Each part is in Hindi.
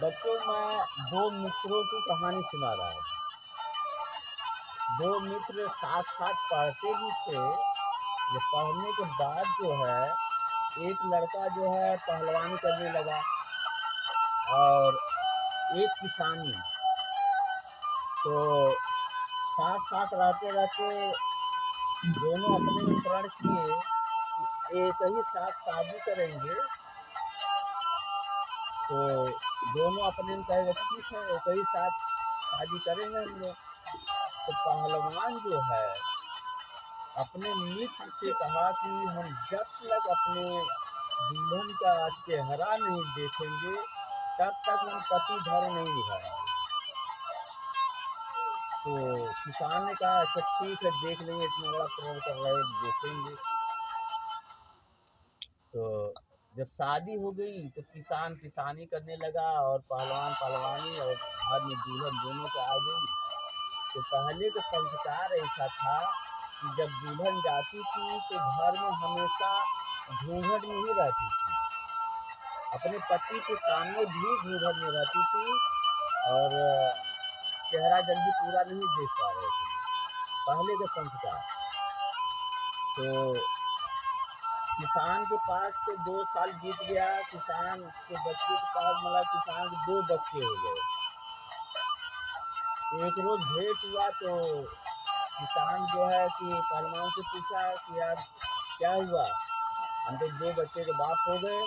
बच्चों, मैं दो मित्रों की कहानी सुना रहा हूँ। दो मित्र साथ-साथ पढ़ते भी थे। ये पढ़ने के बाद जो है, एक लड़का जो है पहलवानी करने लगा और एक किसानी। तो साथ-साथ रहते-रहते दोनों अपने में प्रण किए कि एक ही साथ शादी करेंगे। तो दोनों अपने में कहे ठीक है, एक ही साथ शादी करेंगे हम लोग। तो पहलवान जो है अपने मित्र से कहा कि हम जब तक अपने दुल्हन का चेहरा नहीं देखेंगे तब तक हम पति धर्म नहीं निभाएंगे। तो किसान ने कहा अच्छा ठीक है, देख लेंगे, इतना बड़ा प्रण कर रहे हैं, देखेंगे। तो जब शादी हो गई तो किसान किसानी करने लगा और पहलवान पहलवानी, और घर में दुल्हन दोनों को आ गई। तो पहले का संस्कार ऐसा था कि जब दुल्हन जाती थी तो घर में हमेशा घूंघट में ही रहती थी, अपने पति के सामने भी घूंघट में रहती थी और चेहरा जल्दी पूरा नहीं देख पा रहे थे, पहले का संस्कार। तो किसान के पास तो 2 साल बीत गया, किसान के बच्चे के पास मतलब किसान के 2 बच्चे हो गए। तो एक रोज भेंट हुआ तो किसान जो है कि पहलवान से पूछा कि यार क्या हुआ, हम तो 2 बच्चे के बाप हो गए।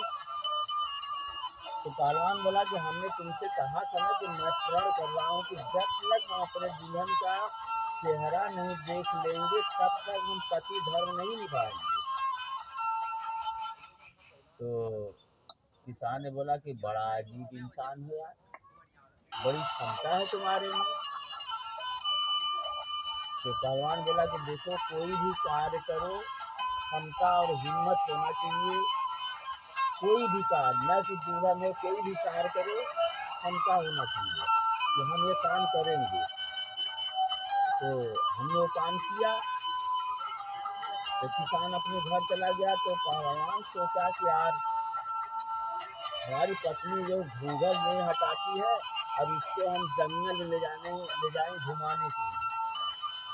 तो पहलवान बोला कि हमने तुमसे कहा था ना कि मैं प्रण कर रहा हूँ कि जब तक हम अपने दुल्हन का चेहरा नहीं देख लेंगे तब तक हम पति धर्म नहीं निभाएंगे। तो किसान ने बोला कि बड़ा अजीब इंसान हो यार, बड़ी क्षमता है तुम्हारे में। तो पहलवान बोला कि देखो, कोई भी कार्य करो क्षमता और हिम्मत होना चाहिए। कोई भी कार्य, न कि दुल्हन हो, कोई भी कार्य करो क्षमता होना चाहिए कि हम ये काम करेंगे। तो हमने वो काम किया। तो किसान अपने घर चला गया। तो पहलवान सोचा कि यार हमारी पत्नी जो घूंघट नहीं हटाती है, अब इसको हम जंगल में ले जाएंगे घुमाने के लिए,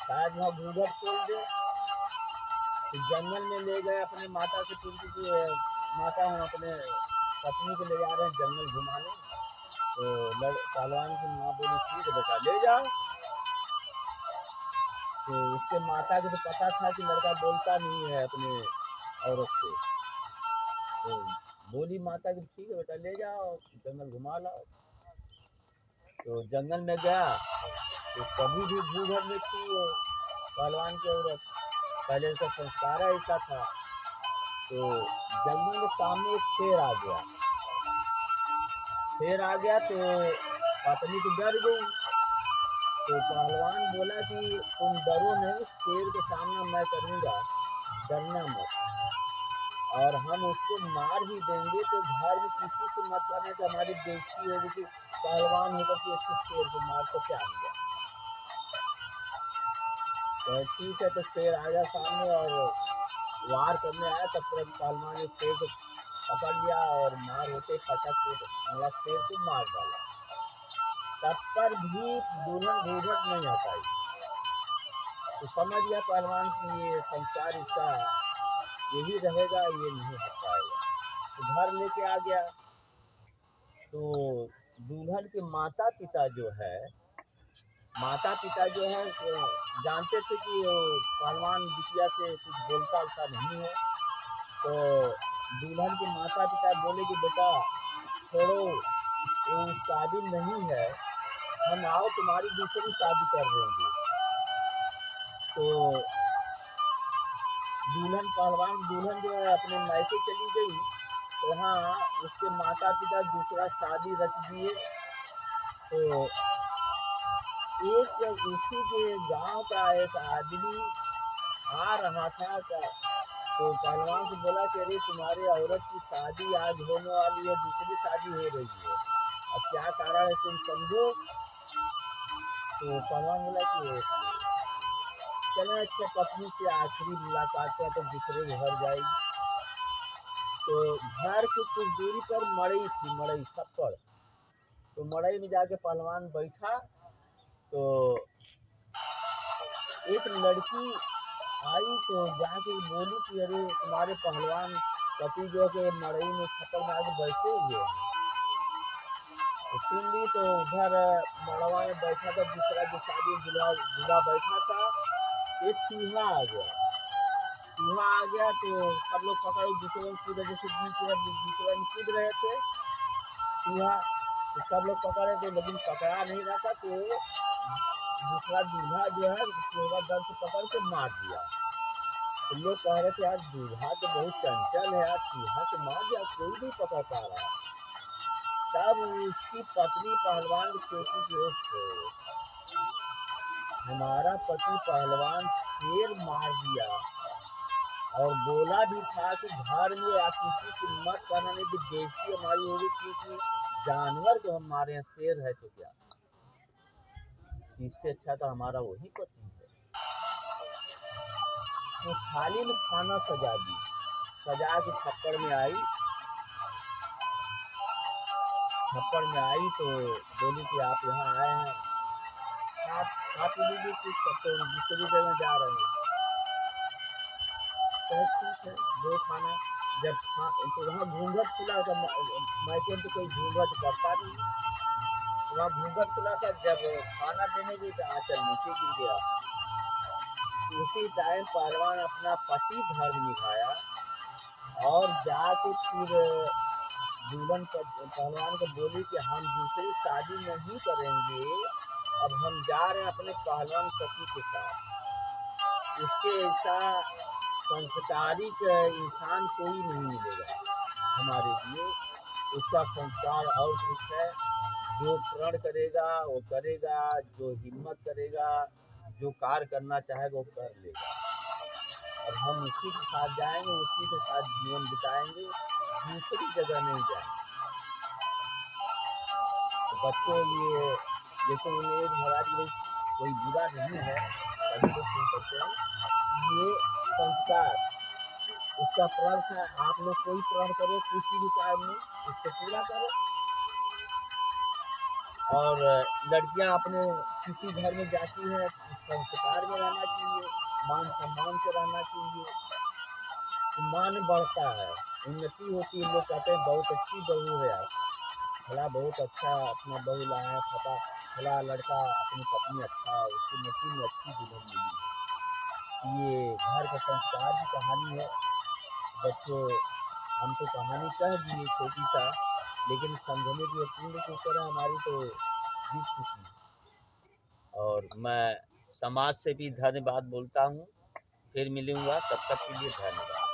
शायद वहाँ घूंघट खोल दे। तो जंगल में ले गए, अपने माता से पूछी कि माता हम अपने पत्नी को ले जा रहे हैं जंगल घुमाने। तो पहलवान की माँ बोली ठीक है बेटा ले जाओ। तो उसके माता को तो पता था कि लड़का बोलता नहीं है अपने औरत से। तो बोली माता कि ठीक है बेटा ले जाओ, जंगल घुमा लाओ। तो जंगल में गया तो कभी भी घूंघट में थी वो पहलवान की औरत, पहले उसका संस्कार ऐसा था। तो जंगल में सामने एक शेर आ गया। शेर आ गया तो पत्नी तो डर गई। तो पहलवान बोला कि तुम डरो नहीं, शेर के सामना मैं करूँगा, डरना मत। और हम उसको मार ही देंगे तो घर में किसी से मत करना कि हमारी बेइज्जती होगी कि पहलवान होकर के एक शेर को मार तो क्या हुआ। तो ठीक है, तो शेर आ गया सामने और वार करने आया। तब तक पहलवान ने शेर को पकड़ लिया और मार होते पटक के मतलब शेर को मार डाला। तब पर भी दुल्हन घूंघट नहीं हटाई। तो समझ गया पहलवान की ये संस्कार इसका यही रहेगा, ये नहीं हट पाएगा। तो घर लेके आ गया। तो दुल्हन के माता पिता जो है जानते थे कि वो पहलवान बिटिया से कुछ बोलता उलता नहीं है। तो दुल्हन के माता पिता बोले कि बेटा छोड़ो, वो उस काबिल नहीं है, हम आओ तुम्हारी दूसरी शादी कर देंगे। तो दुल्हन जो है अपने मायके चली गई। तो वहाँ उसके माता पिता दूसरा शादी रच दिए। तो एक उसी के गांव का एक आदमी आ रहा था तो पहलवान से बोला कि अरे तुम्हारे औरत की शादी आज होने वाली है, दूसरी शादी हो रही है, अब क्या कारण है तुम समझो। तो पहलवान बोला कि चले अच्छा पत्नी से आखिरी मुलाकात है तो दूसरे के घर जाएगी। तो घर के कुछ दूरी पर मड़ई थी, मड़ई छप्पड़। तो मड़ई में जाके पहलवान बैठा, तो एक लड़की आई तो जाके बोली कि अरे तुम्हारे पहलवान पति जो के मड़ई में छप्पर में आके बैठे हुए हैं। तो सुन ली तो उधर मड़वा में बैठा था दूसरा जो शादी दूल्हा बैठा था, एक चूहा आ गया। चूहा आ गया तो सब लोग पकड़ दूसरे में कूदे, जैसे दूसरे में कूद रहे थे चूहा, तो सब लोग पकड़े थे लेकिन पकड़ा नहीं रहा था। तो दूसरा दूल्हा जो है चूहा दर से पकड़ के मार दिया। तो लोग कह रहे थे यार दूल्हा तो बहुत चंचल है यार, चूहा को मार दिया, कोई नहीं पकड़ पा रहा। तब उसकी पत्नी पहलवान की सोची कि हमारा पति पहलवान शेर मार दिया, और बोला भी था कि घर में या किसी से मत करना, नहीं तो बेइज्जती हमारी होगी, क्योंकि जानवर को हम मारे हैं, शेर है तो क्या, इससे अच्छा तो हमारा वही पति है। तो थाली में खाना सजा दी, सजा के छप्पर में आई तो बोली कि आप यहाँ आए हैं, आप लीजिए कुछ, सब तो दूसरी जगह जा रहे हैं। तो ठीक है दो खाना। जब तो वहाँ घूंघट खुला था, मायके में तो कोई घूंघट करता नहीं, तो वहाँ घूंघट खुला था। जब खाना देने गई तो आंचल नीचे गिर गया। उसी टाइम पहलवान अपना पति धर्म निभाया और जाके फिर दुल्हन पहलवान को बोली कि हम दूसरी शादी नहीं करेंगे, अब हम जा रहे हैं अपने पहलवान पति के साथ। इसके ऐसा संस्कारिक इंसान कोई नहीं मिलेगा हमारे लिए। उसका संस्कार और कुछ है, जो प्रण करेगा वो करेगा, जो हिम्मत करेगा, जो कार्य करना चाहेगा वो कर लेगा। और हम उसी के साथ जाएंगे, उसी के साथ जीवन बिताएंगे, दूसरी जगह नहीं जाएंगे। तो बच्चों ये जैसे उन्हें महाराज में कोई बुरा नहीं है, सभी लोग सुन सकते हैं, ये संस्कार उसका प्रण था। आप लोग कोई प्रण करो किसी भी काम में, इसको पूरा करो। और लड़कियां अपने किसी घर में जाती है संस्कार में रहना चाहिए, मान सम्मान से रहना चाहिए, तो मान बढ़ता है, उन्नति होती है। लोग कहते हैं बहुत अच्छी बहू है आप, फला बहुत अच्छा अपना बहू लाया है, फला लड़का अपनी पत्नी अच्छा है, उसकी नसीब में अच्छी दुल्हन मिली है। ये घर का संस्कार की कहानी है बच्चों। हम तो कहानी कह दिए छोटी सा, लेकिन समझने की पूर्ण की तरह हमारी तो बीत चुकी है। और मैं समाज से भी धन्यवाद बोलता हूँ। फिर मिलूँगा, तब तक के लिए धन्यवाद।